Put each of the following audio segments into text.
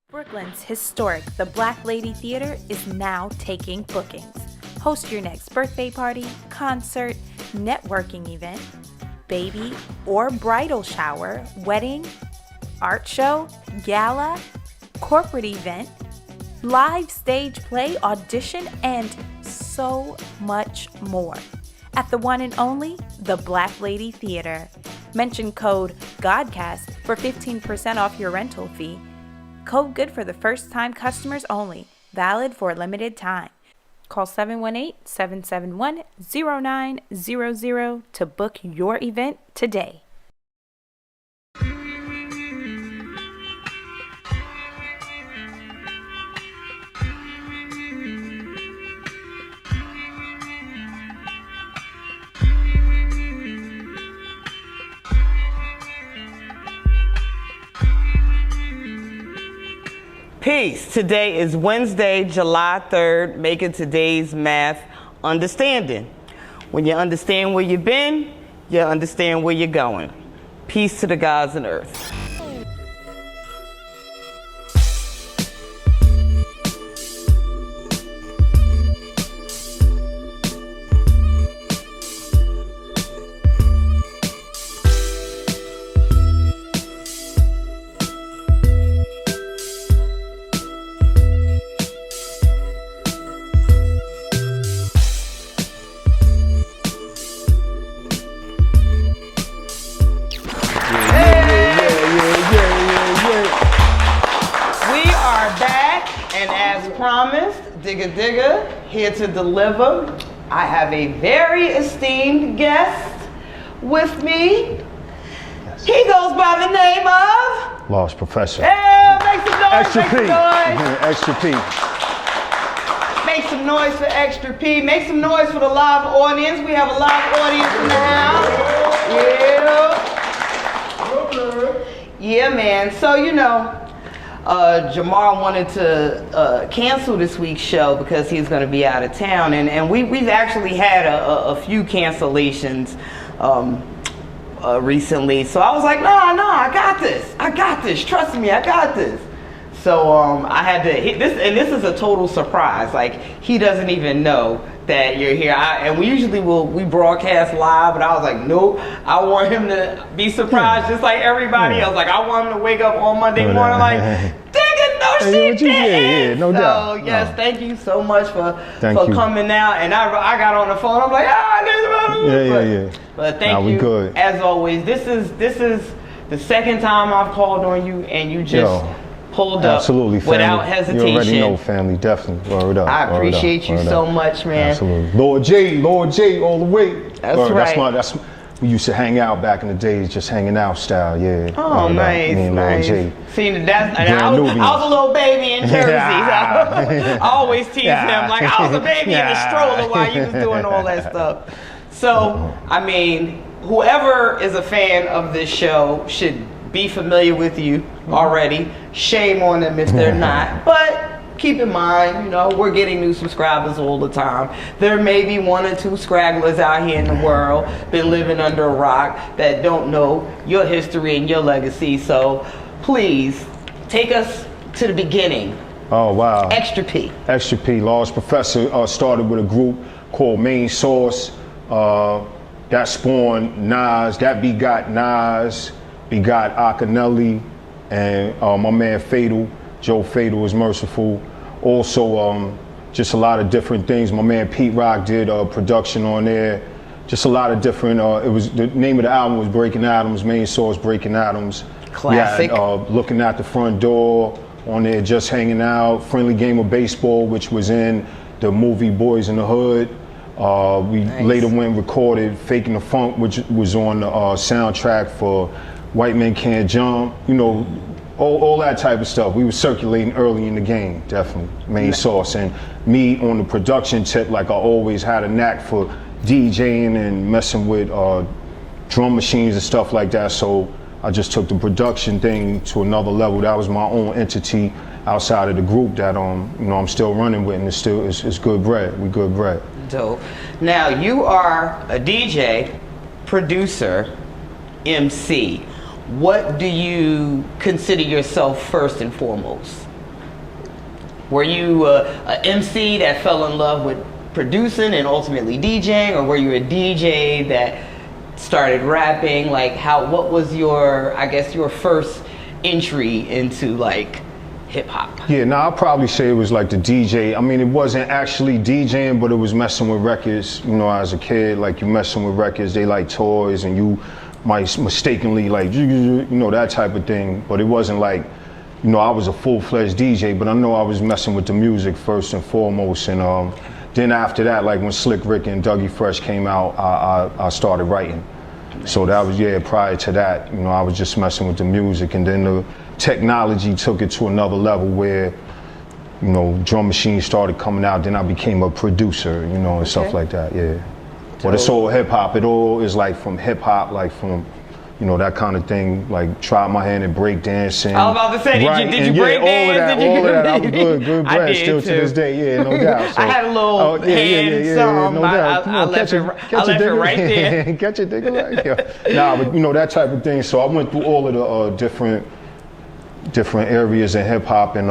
Brooklyn's historic The Black Lady Theater is now taking bookings. Host your next birthday party, concert, networking event, baby or bridal shower, wedding, art show, gala, corporate event, live stage play, audition, and so much more. At the one and only The Black Lady Theater. Mention code GODCAST for 15% off your rental fee. Code good for the first time customers only. Valid for a limited time. Call 718-771-0900 to book your event today. Peace. Today is Wednesday, July 3rd, making today's math understanding. When you understand where you've been, you understand where you're going. Peace to the gods and earth. Digga Digga, here to deliver. I have a very esteemed guest with me. Yes. He goes by the name of Lost Professor. Yeah, make some noise. Extra make P. Some noise. Extra P. Make some noise for Extra P. Make some noise for the live audience. We have a live audience in the house. Yeah. Yeah, man. So Jamar wanted to cancel this week's show because he's going to be out of town, and we've actually had a few cancellations recently. So I was like, no, I got this. Trust me, I got this. So I had to hit this, and this is a total surprise. Like, he doesn't even know that you're here. And we usually we broadcast live, but I was like, nope. I want him to be surprised just like everybody else. Like, I want him to wake up on Monday morning like, Digga, no shit. Yeah, no doubt. So yes, thank you so much for coming out. And I got on the phone. I'm like, yeah. But thank you. Good. As always, this is the second time I've called on you, and you just pulled up without hesitation. You already know, family. Definitely. Word up. I appreciate you so much, man. Absolutely. Lord J, all the way. That's right. We used to hang out back in the days, just hanging out style, yeah. Oh, nice, nice. Lord J. See, I was a little baby in Jersey. So I always tease him like I was a baby in a stroller while you was doing all that stuff. So, I mean, whoever is a fan of this show should be familiar with you already. Shame on them if they're not. But keep in mind, we're getting new subscribers all the time. There may be one or two scragglers out here in the world, been living under a rock, that don't know your history and your legacy. So please take us to the beginning. Oh, wow. Extra P. Extra P. Lost Professor started with a group called Main Source. That spawned Nas. That begot Nas. Begot Akinelli. And my man Fatal. Joe Fatal is Merciful. Also, just a lot of different things. My man Pete Rock did production on there. Just a lot of different. It was the name of the album was Breaking Atoms. Main Source Breaking Atoms. Classic. Looking At the Front Door on there, Just Hanging Out. Friendly Game of Baseball, which was in the movie Boys in the Hood. We later went and recorded Faking the Funk, which was on the soundtrack for White Men Can't Jump. All that type of stuff. We were circulating early in the game, definitely. Main Source. And me on the production tip, like I always had a knack for DJing and messing with drum machines and stuff like that. So I just took the production thing to another level. That was my own entity outside of the group that I'm still running with, and it's good bread. We good bread. Dope. Now you are a DJ, producer, MC. What do you consider yourself first and foremost? Were you a MC that fell in love with producing and ultimately DJing, or were you a DJ that started rapping? Like, what was your first entry into like hip hop? Yeah, I'll probably say it was like the DJ. I mean, it wasn't actually DJing, but it was messing with records. You know, as a kid, like you messing with records, they like toys, and you might mistakenly like, you know, that type of thing. But it wasn't like, you know, I was a full-fledged DJ, but I know I was messing with the music first and foremost. And then after that, like when Slick Rick and Dougie Fresh came out, I started writing. Nice. So that was, prior to that, you know, I was just messing with the music, and then the technology took it to another level where, you know, drum machines started coming out, then I became a producer, you know, and stuff like that, But it's all hip hop. It all is like from hip hop, like from, you know, that kind of thing, like tried my hand at break dancing. I was about to say, did you break dance? All of that. I was good bread still to this day, no doubt. So, I had a little hand no doubt. I left it right there. Catch it, digga. Nah, but you know, that type of thing. So I went through all of the different areas in hip hop, and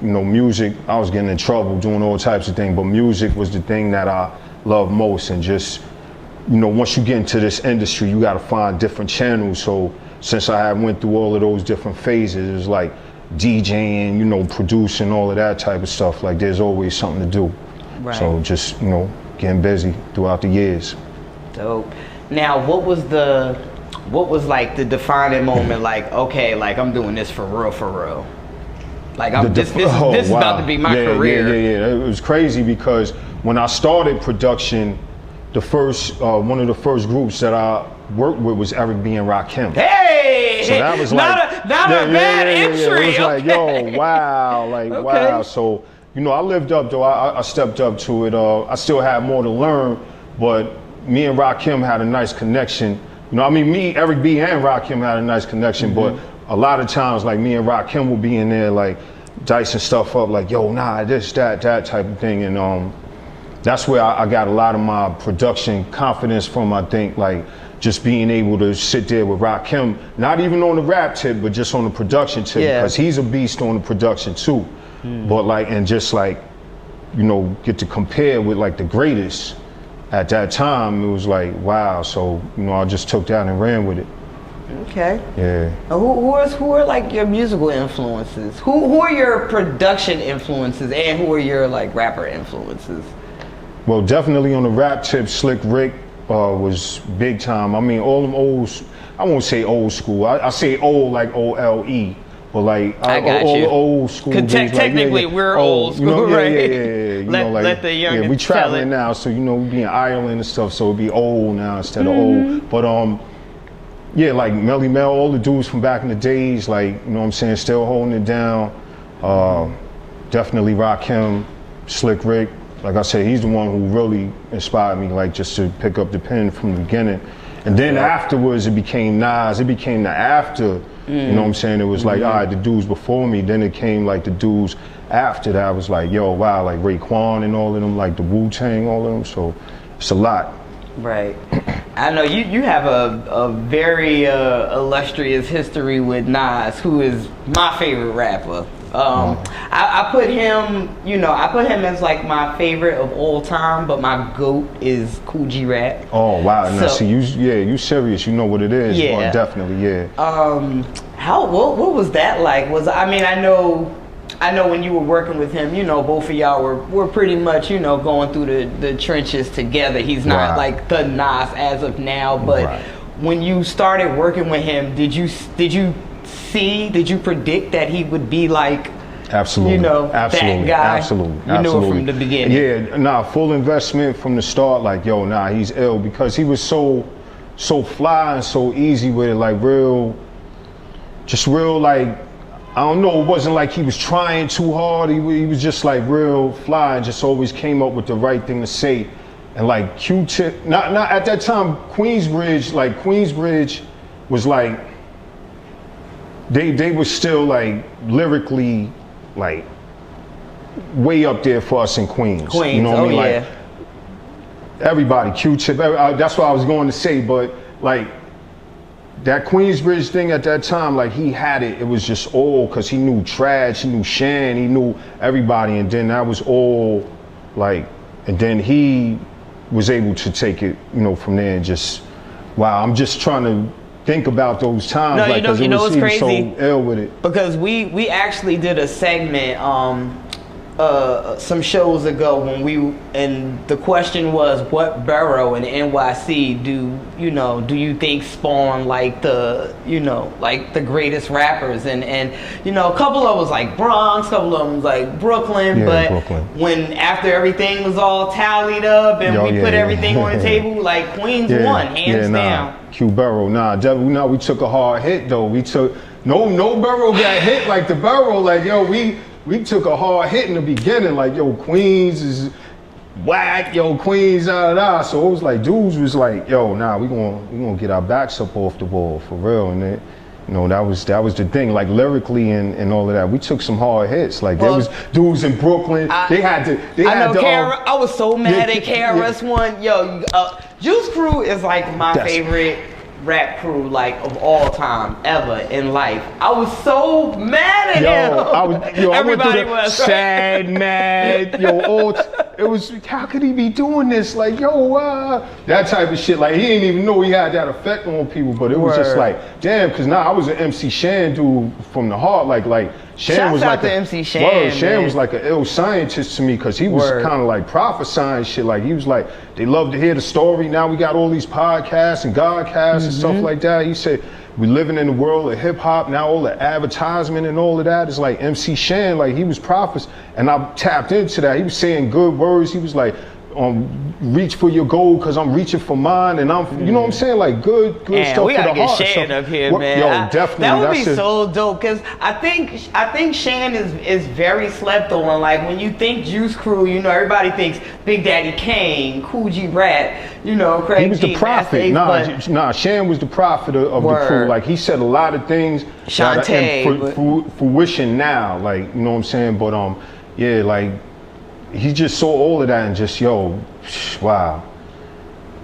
you know, music. I was getting in trouble doing all types of things, but music was the thing that I loved most. And just, you know, once you get into this industry, you got to find different channels. So since I had went through all of those different phases, it was like DJing, you know, producing, all of that type of stuff. Like there's always something to do. Right. So just, you know, getting busy throughout the years. Dope. Now, what was like the defining moment? Like, okay, like I'm doing this for real. Like this is about to be my career. Yeah. It was crazy because when I started production, the first one of the first groups that I worked with was Eric B and Rakim. Hey, so that was like not a bad entry. It was like, yo, wow, like wow. So, you know, I lived up though. I stepped up to it. I still had more to learn, but me and Rakim had a nice connection. You know, I mean, Eric B and Rakim had a nice connection, but a lot of times, like me and Rakim would be in there, like dicing stuff up, like, yo, nah, this, that type of thing, and that's where I got a lot of my production confidence from. I think, like, just being able to sit there with Rakim, not even on the rap tip, but just on the production tip, because he's a beast on the production too. But like, and just like, you know, get to compare with like the greatest at that time. It was like, wow. So, you know, I just took that and ran with it. Okay. Yeah. Who are like your musical influences? Who are your production influences, and who are your like rapper influences? Well, definitely on the rap tip, Slick Rick was big time. I mean, all them old, I won't say old school. I say old like OLE, but like all the old school. Technically, like, we're old school, you know, right? You know, like, let the youngins we traveling now, so you know, we be in Ireland and stuff, so it'd be old now instead of old. But yeah, like Melly Mel, all the dudes from back in the days, like, you know what I'm saying, still holding it down. Definitely Rakim, Slick Rick. Like I said, he's the one who really inspired me, like just to pick up the pen from the beginning. And then afterwards, it became Nas. It became the after, you know what I'm saying? It was like, all right, the dudes before me. Then it came like the dudes after that. I was like, yo, wow, like Raekwon and all of them, like the Wu-Tang, all of them. So it's a lot. Right. I know you have a very illustrious history with Nas, who is my favorite rapper. I put him, you know, as like my favorite of all time, but my GOAT is Kool G Rap. Oh wow! So, now see, you serious? You know what it is? Yeah, well, definitely, yeah. What was that like? I know when you were working with him, you know, both of y'all were pretty much, you know, going through the trenches together. He's not like the Nas as of now, but when you started working with him, did you predict that he would be like, absolutely, you know, that guy? Absolutely. You knew it from the beginning. Yeah, nah, full investment from the start. Like, yo, nah, he's ill, because he was so fly and so easy with it, like real, like, I don't know, it wasn't like he was trying too hard. He was just like real fly and just always came up with the right thing to say. And like Q-Tip, not at that time, Queensbridge was like, they were still like lyrically like way up there for us in Queens. You know what I mean? Like everybody, Q-Tip, that's what I was going to say, but like that Queensbridge thing at that time, like he had it. It was just all because he knew Trash, he knew Shan, he knew everybody, and then that was all like. And then he was able to take it, you know, from there and just, wow. I'm just trying to think about those times, no, like, you know what's crazy? So ill with it. Because we actually did a segment some shows ago and the question was, what borough in NYC do you think spawned like the greatest rappers, and you know, a couple of them was like Bronx, a couple of them was like Brooklyn, but Brooklyn. When after everything was all tallied up and we put everything on the table, like Queens won hands down. Q Borough, we took a hard hit though. We took no borough got hit like the borough, like yo, we took a hard hit in the beginning, like yo, Queens is whack, yo, Queens, So it was like dudes was like, yo, nah, we gonna get our backs up off the ball for real, and it, you know, that was the thing, like lyrically and all of that. We took some hard hits, like there was dudes in Brooklyn. I was so mad at KRS One. Yo, Juice Crew is like my favorite rap crew, like of all time ever in life. I was so mad at him. Everybody was sad, mad. It was, how could he be doing this? Like, that type of shit. Like, he didn't even know he had that effect on people. But it was just like, damn, because I was an MC Shan dude from the heart. Like Shan was like MC Shan. Shan was like an ill scientist to me because he was kind of like prophesying shit. Like he was like, they love to hear the story. Now we got all these podcasts and Godcasts and stuff like that. He said, we living in the world of hip hop. Now all the advertisement and all of that is like MC Shan. Like he was prophet, and I tapped into that. He was saying good words. He was like, reach for your goal because I'm reaching for mine, and I'm, you know what I'm saying, like good stuff for the heart. We gotta get Shan up here, man. Yo, definitely. That would be so dope because I think Shan is very slept on. Like when you think Juice Crew, you know, everybody thinks Big Daddy Kane, Cool G Rap, you know, Craig. He was the prophet. Shan was the prophet of the crew. Like he said a lot of things that are in fruition now. Like, you know what I'm saying, but like. He just saw all of that and just, wow.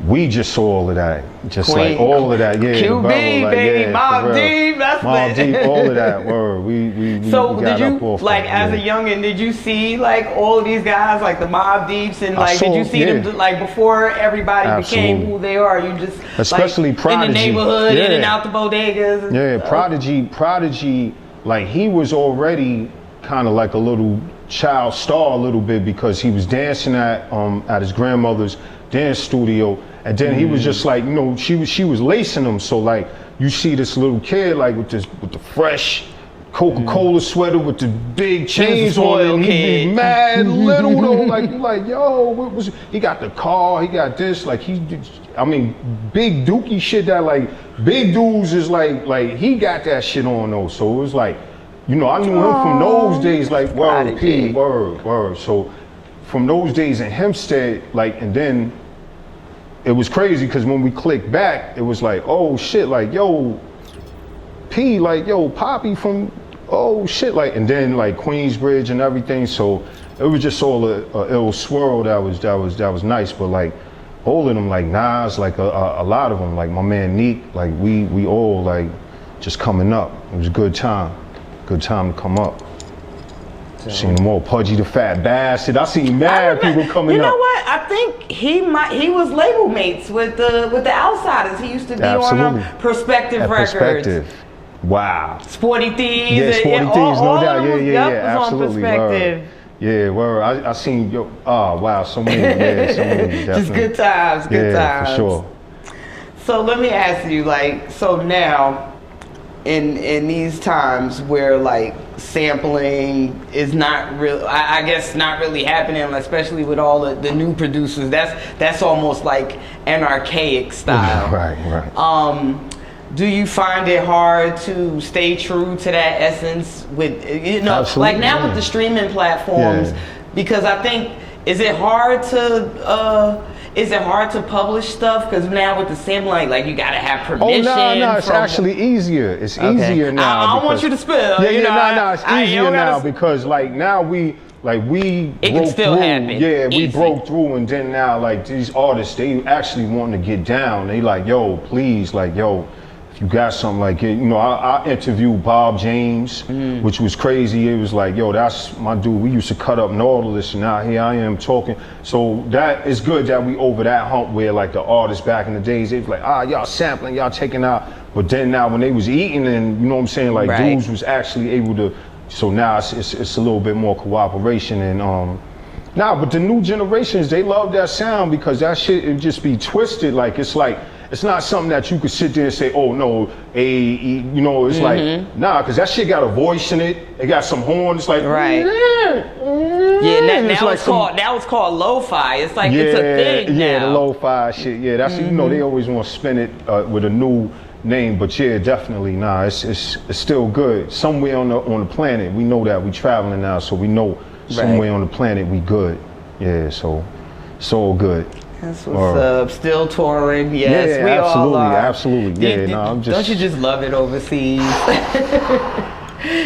We just saw all of that. Just Queen, like all of that, QB, baby, Mobb Deep, that's Mobb Deep, all of that, word. We so did you, like as a youngin', did you see like all of these guys, like the Mobb Deeps, and like did you see them like before everybody became who they are? You just, especially like, Prodigy. In the neighborhood, in and out the bodegas. Prodigy, like he was already kind of like a little child star a little bit because he was dancing at his grandmother's dance studio, and then he was just like, you know, she was lacing him, so like you see this little kid like with the fresh Coca-Cola sweater with the big chains on it, and he'd be mad little though, like yo, what was he got the car, he got this, like big dookie shit that like big dudes is like he got that shit on though, so it was like, you know, I knew him from those days, like, word, P, word. So from those days in Hempstead, like, and then it was crazy because when we clicked back, it was like, oh shit, like, yo, P, like, yo, Poppy from, oh shit, like, and then like Queensbridge and everything. So it was just all a ill swirl that was nice. But like all of them, like Nas, like a lot of them, like my man Neek, like we all like just coming up. It was a good time. Good time to come up. Seen them all, Pudgy the Fat Bastard. I seen mad people coming up. You know what? I think he was label mates with the Outsiders. He used to be on Perspective Records. Perspective. Wow. Sporty Thieves. Yeah, Sporty Thieves, no doubt. Yeah, absolutely. Perspective. Yeah, word. I seen wow, so many. Definitely. Just good times. Good times. For sure. So let me ask you, like, so now. In these times where like sampling is not real, I guess not really happening, especially with all the new producers. That's almost like an archaic style. Right. Do you find it hard to stay true to that essence with, you know, absolutely, like now with the streaming platforms? Because I think, is it hard to publish stuff? Because now with the sampling, like you gotta have permission. Oh no, it's actually easier. It's easier now. I don't want you to spill. It's easier now because like now we it broke through. Yeah, we broke through, and then now like these artists, they actually want to get down. They like, yo, please, like, yo, you got something like it. You know, I interviewed Bob James, which was crazy. It was like, yo, that's my dude. We used to cut up Nautilus, and now here I am talking. So that is good that we over that hump where like the artists back in the days, they was like, y'all sampling, y'all taking out. But then now when they was eating and, you know what I'm saying, like dudes was actually able to, so now it's a little bit more cooperation and but the new generations, they love that sound because that shit, it just be twisted. Like, it's not something that you could sit there and say, oh no, you know, it's like, nah, because that shit got a voice in it. It got some horns, it's like, now it's called lo-fi. It's like, it's a thing now. Yeah, the lo-fi shit, yeah, that's, you know, they always want to spin it with a new name, but yeah, definitely, nah, it's still good. Somewhere on the planet, we know that, we traveling now, so we know somewhere on the planet we good. Yeah, so it's all good. That's what's up. Still touring, yes, we all are. Absolutely. Yeah, don't you just love it overseas?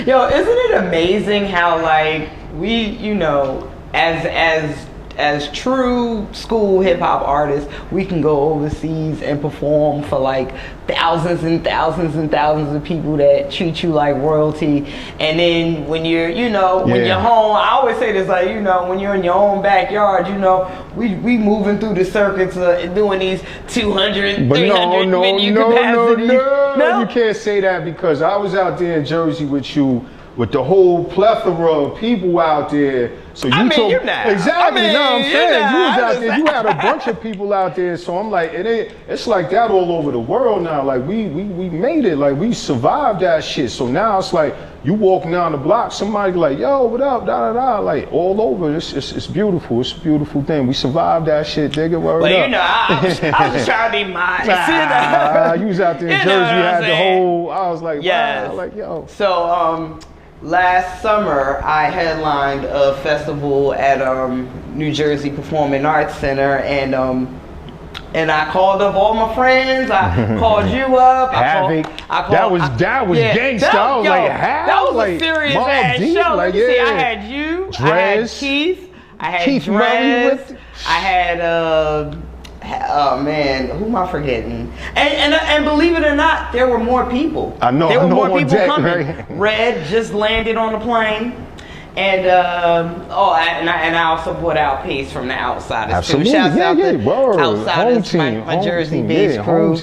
Yo, isn't it amazing how like we, you know, as true school hip hop artists, we can go overseas and perform for like thousands and thousands and thousands of people that treat you like royalty. And then when you're, you know, when you're home, I always say this, like, you know, when you're in your own backyard, you know, we moving through the circuits doing these 200, 300 venue capacities. No, you can't say that because I was out there in Jersey with you with the whole plethora of people out there. So you you're not. Exactly. I'm saying you was out there. You had a bunch of people out there. So I'm like, it's like that all over the world now. Like we made it. Like we survived that shit. So now it's like you walking down the block, somebody like, yo, what up? Da da da. Like all over. It's beautiful. It's a beautiful thing. We survived that shit, nigga. Word up. You know, I was just trying to be mine. You was out there in Jersey. You had the whole. I was like, wow. Like yo. So last summer, I headlined a festival at New Jersey Performing Arts Center, and I called up all my friends. I called you up. That was gangsta. I was like, that was a serious ass show. Like, see, I had you, Drez, I had Keith, I had Drez, I had oh man, who am I forgetting? And believe it or not, there were more people. I know. There were more people coming. Right? Red just landed on the plane. And I also put out Pace from the Outsiders. Absolutely. Too. Shouts out to Word. Outsiders, my Jersey-based crew.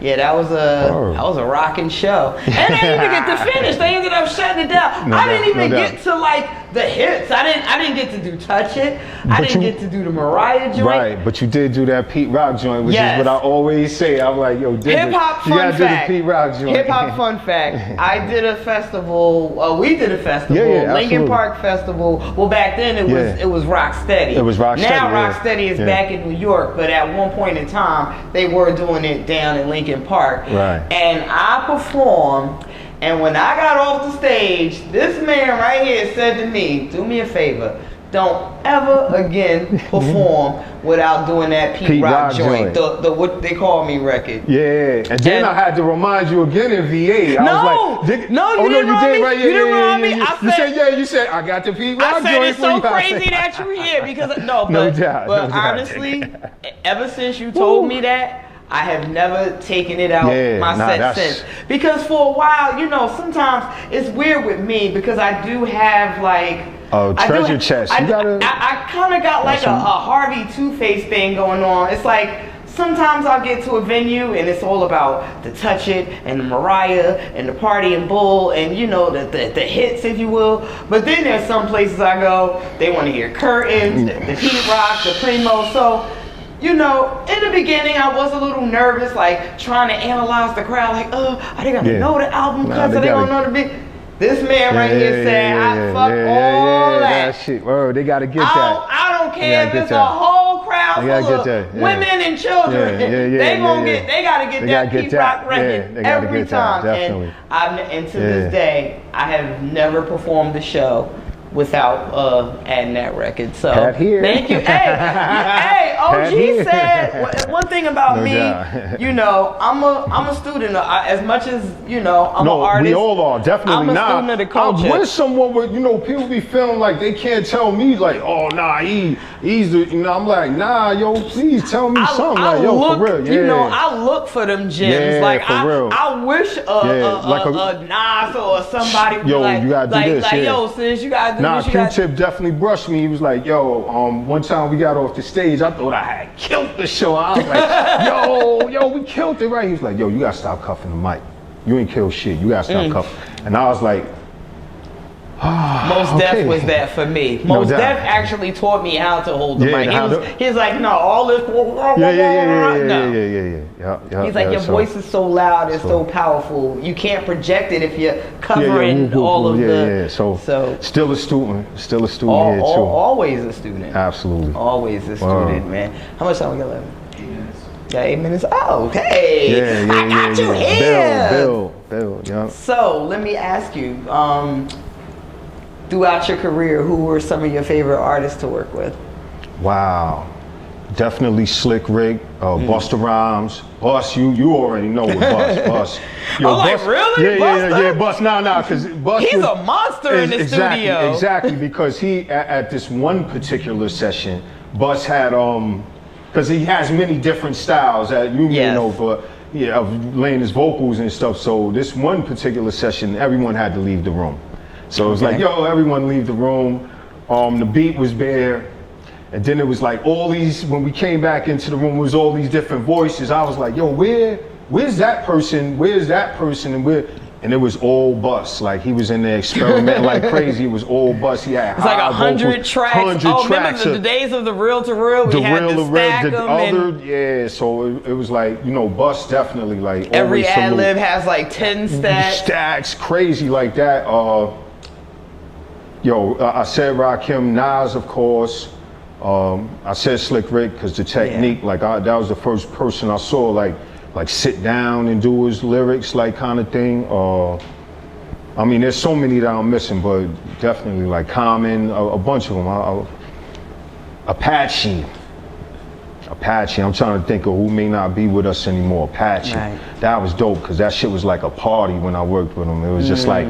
Yeah, that was a rocking show. And they didn't even get to finish. They ended up shutting it down. I didn't even get to like the hits. I didn't get to do Touch It. I didn't get to do the Mariah joint. Right, but you did do that Pete Rock joint, which is what I always say. I'm like, yo, hip hop fun fact. You gotta do the Pete Rock joint. Hip hop fun fact. I did a festival. We did a festival. Lincoln Park Festival. Well, back then it was Rocksteady. It was Rocksteady. Now Rocksteady is back in New York, but at one point in time they were doing it down in Lincoln Park. Right. And I performed, and when I got off the stage, this man right here said to me, do me a favor, don't ever again perform without doing that Pete Rock joint. The what they call me record. Yeah. And then I had to remind you again in VA. You didn't remind me. You said I got the Pete Rock joint. I said it's so crazy that you're here because no doubt. Honestly, ever since you told me that, I have never taken it out my set since. Because for a while, you know, sometimes it's weird with me because I do have like treasure chest. I kind of got like a Harvey Two-Face thing going on. It's like sometimes I'll get to a venue and it's all about the Touch It and the Mariah and the Party and Bull and, you know, the hits, if you will. But then there's some places I go, they want to hear Curtains, the Pete Rock, the Primo. So, you know, in the beginning, I was a little nervous, like trying to analyze the crowd, like, are they gonna know the album cuts? Are they gonna know the big? This man right here said, I fuck all that shit. Whoa, they gotta get that. I don't care if it's a whole crowd full of women and children. They gotta get that Pete Rock record every time. Definitely. And to this day, I have never performed the show without adding that record. So Pat here. Thank you. Hey, OG said one thing about me. You know, I'm a student. As much as I'm an artist. We all are definitely. I'm a student of the culture. I wish someone would. People be feeling like they can't tell me like, oh nah, he's the. I'm like, nah, yo, please tell me something. Like, yo, look, for real. I look for them gems. Yeah, like for real. I wish a Nas or somebody would you gotta do this. Like, yo, sis, you gotta do Nah, this. Q-Tip definitely brushed me. He was like, yo, one time we got off the stage, I thought I had killed the show. I was like, yo, we killed it, right? He was like, yo, you gotta stop cuffing the mic. You ain't killed shit. You gotta stop cuffing. And I was like, Most Def was that for me. Most Def actually taught me how to hold the mic. He's like, no, all this. Yeah. He's like, your voice is so loud and so powerful. You can't project it if you're covering all of the. So still a student. Still a student here too. Always a student. Absolutely. Always a student, man. How much time we got left? 8 minutes. Yeah, 8 minutes. Oh, okay. I got you here. Bill, yeah. So let me ask you. Throughout your career, who were some of your favorite artists to work with? Wow. Definitely Slick Rick, Busta Rhymes. Bus, you already know what Bus. Yo, Bus, like, really? Yeah, Bus. Nah, because Bus. He's a monster in the studio. Exactly, because he, at this one particular session, Bus had, because he has many different styles that you may know of laying his vocals and stuff. So this one particular session, everyone had to leave the room. So it was like, yo, everyone leave the room. The beat was there. And then it was like all these, when we came back into the room, it was all these different voices. I was like, yo, where's that person? Where's that person? And it was all Bus. Like he was in there experimenting like crazy. It was all Bus. He had it's like 100 tracks. Remember the days of the reel to reel? We had to stack them. So it was like, Bus definitely like every ad lib has like 10 stacks. Stacks, crazy like that. I said Rakim, Nas, of course. I said Slick Rick because the technique, that was the first person I saw like sit down and do his lyrics, like kind of thing. I mean, there's so many that I'm missing, but definitely like Common, a bunch of them. Apache. I'm trying to think of who may not be with us anymore. Apache. Right. That was dope because that shit was like a party when I worked with him. It was just like,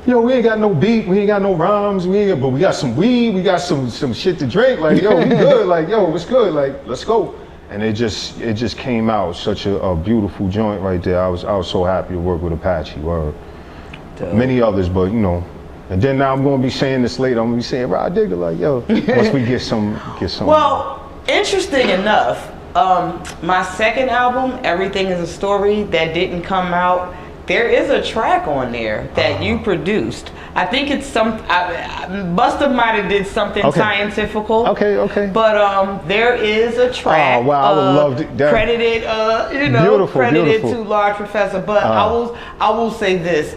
yo, we ain't got no beat, we ain't got no rhymes, but we got some weed, we got some shit to drink. Like, yo, we good. Like, yo, what's good? Like, let's go. And it just came out such a beautiful joint right there. I was so happy to work with Apache. Word. Many others, but and then now I'm gonna be saying this later. I'm gonna be saying Rah Digga, like, yo, once we get some. Well, interesting enough, my second album, Everything Is a Story, that didn't come out. There is a track on there that you produced. I think it's Busta might have did something scientifical. Okay. But there is a track. Oh wow, I would love that. Credited, beautiful. to Large Professor. But I will say this: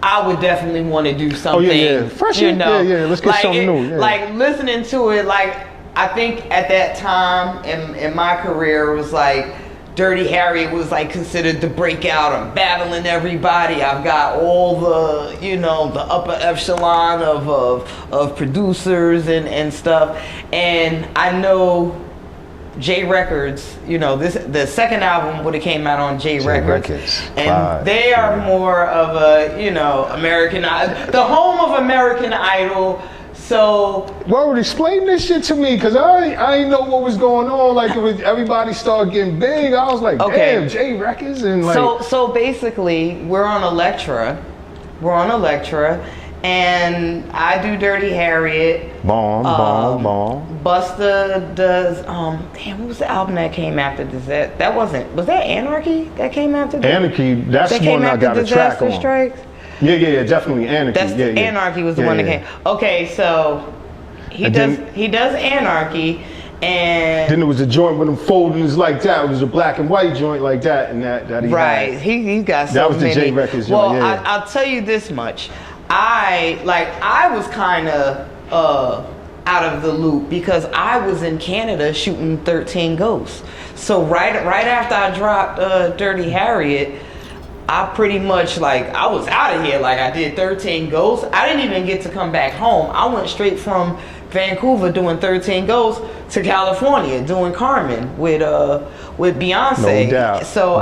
I would definitely want to do something. Fresh. Let's get something new. Yeah. Like listening to it, like I think at that time in my career it was like. Dirty Harry was like considered the breakout. I'm battling everybody. I've got all the, the upper echelon of producers and stuff. And I know J Records, the second album would have came out on J Records. And they are more of a, American Idol, the home of American Idol. So, well, explain this shit to me, cause I didn't know what was going on. Like, everybody started getting big. I was like, damn, J Records and like. So basically, we're on Elektra, and I do Dirty Harriet. Bomb. Busta does. What was the album that came after Disaster? Was that Anarchy that came after? Anarchy. That's the one I got a track on. Strikes? Yeah, definitely Anarchy. Anarchy was the one that came. Okay, so he does Anarchy, and then there was a joint with him folding like that. It was a black and white joint like that, and that he had. He got so many. That was the J Records joint. Well, I'll tell you this much. I was kind of out of the loop because I was in Canada shooting 13 Ghosts. So right after I dropped Dirty Harriet. I pretty much like, I was out of here. Like I did 13 Ghosts. I didn't even get to come back home. I went straight from Vancouver doing 13 Ghosts to California doing Carmen with Beyonce. No doubt. So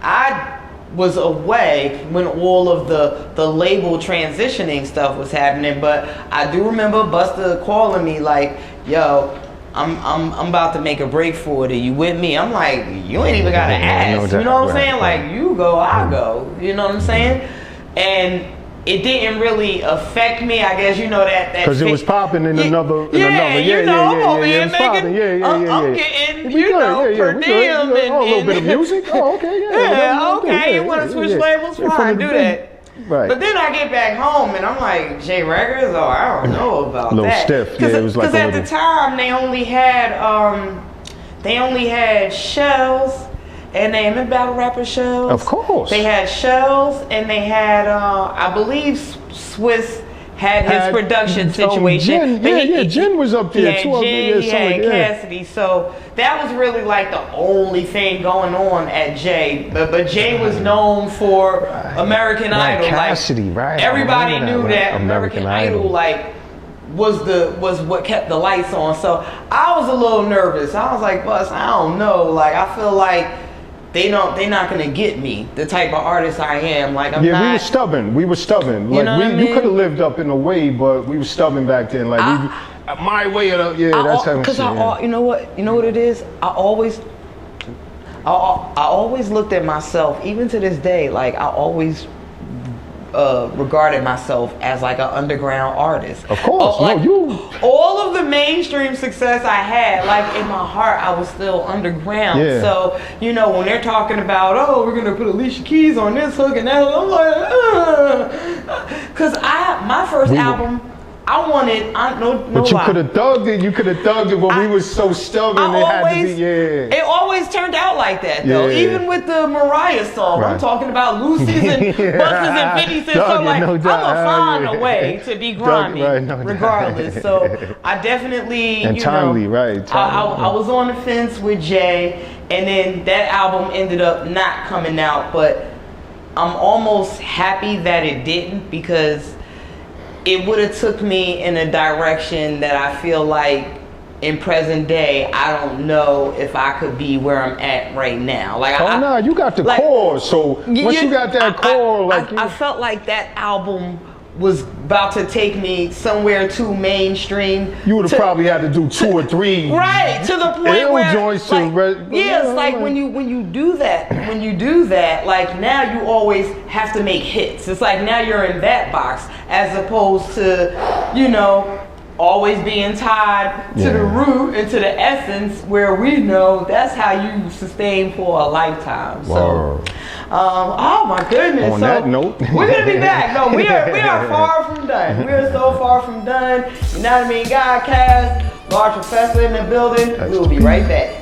I was away when all of the label transitioning stuff was happening, but I do remember Busta calling me like, yo, I'm about to make a break for it. Are you with me? I'm like, you ain't even gotta ask. You know what I'm saying? Like, you go, I go. You know what I'm saying? And it didn't really affect me, I guess. You know that because it was popping in another. I'm getting per diem and a little bit of music. Oh, okay, You want to switch labels? Fine, do that. Right. But then I get back home and I'm like, J Records? Oh, I don't know about that. A little stiff. Yeah, it was like because at the time they only had Shells and they battle rapper Shells. Of course. They had Shells and they had I believe Swiss had his production situation. Jen was up there too. He had Cassidy. So that was really like the only thing going on at J. But J was known for American Idol. Cassidy, right? Everybody knew that American Idol like was what kept the lights on. So I was a little nervous. I was like, Bus, I don't know. Like I feel like they're not gonna get me, the type of artist I am. Like I'm not. We were stubborn. Like you could have lived up in a way, but we were stubborn back then. Like my way of that's how. Because you know what it is. I always looked at myself, even to this day. Like I always regarded myself as like an underground artist. Of course, all of the mainstream success I had, like in my heart, I was still underground. Yeah. So when they're talking about, oh, we're gonna put Alicia Keys on this hook and that, I'm like, because my first album. I wanted, But you could have thugged it. You could have thugged it, but we was so stubborn. It always turned out like that, though. Yeah. Even with the Mariah song, I'm talking about Lucy's and Busta's and 50 Cent. So like, I'm gonna find a way to be grimy, regardless. So I definitely, timely. I was on the fence with Jay, and then that album ended up not coming out. But I'm almost happy that it didn't, because it would have took me in a direction that I feel like in present day, I don't know if I could be where I'm at right now. Like, you got the core. So once you got that core, I felt like that album was about to take me somewhere too mainstream. You would have probably had to do 2 or 3. Right, to the point where joints it's like when you do that, like now you always have to make hits. It's like now you're in that box, as opposed to, always being tied to the root and to the essence, where we know that's how you sustain for a lifetime. So oh my goodness. On that note, we're gonna be back. No, we are far from done. We are so far from done. Yanadameen Godcast, Large Professor in the building. We will be right back.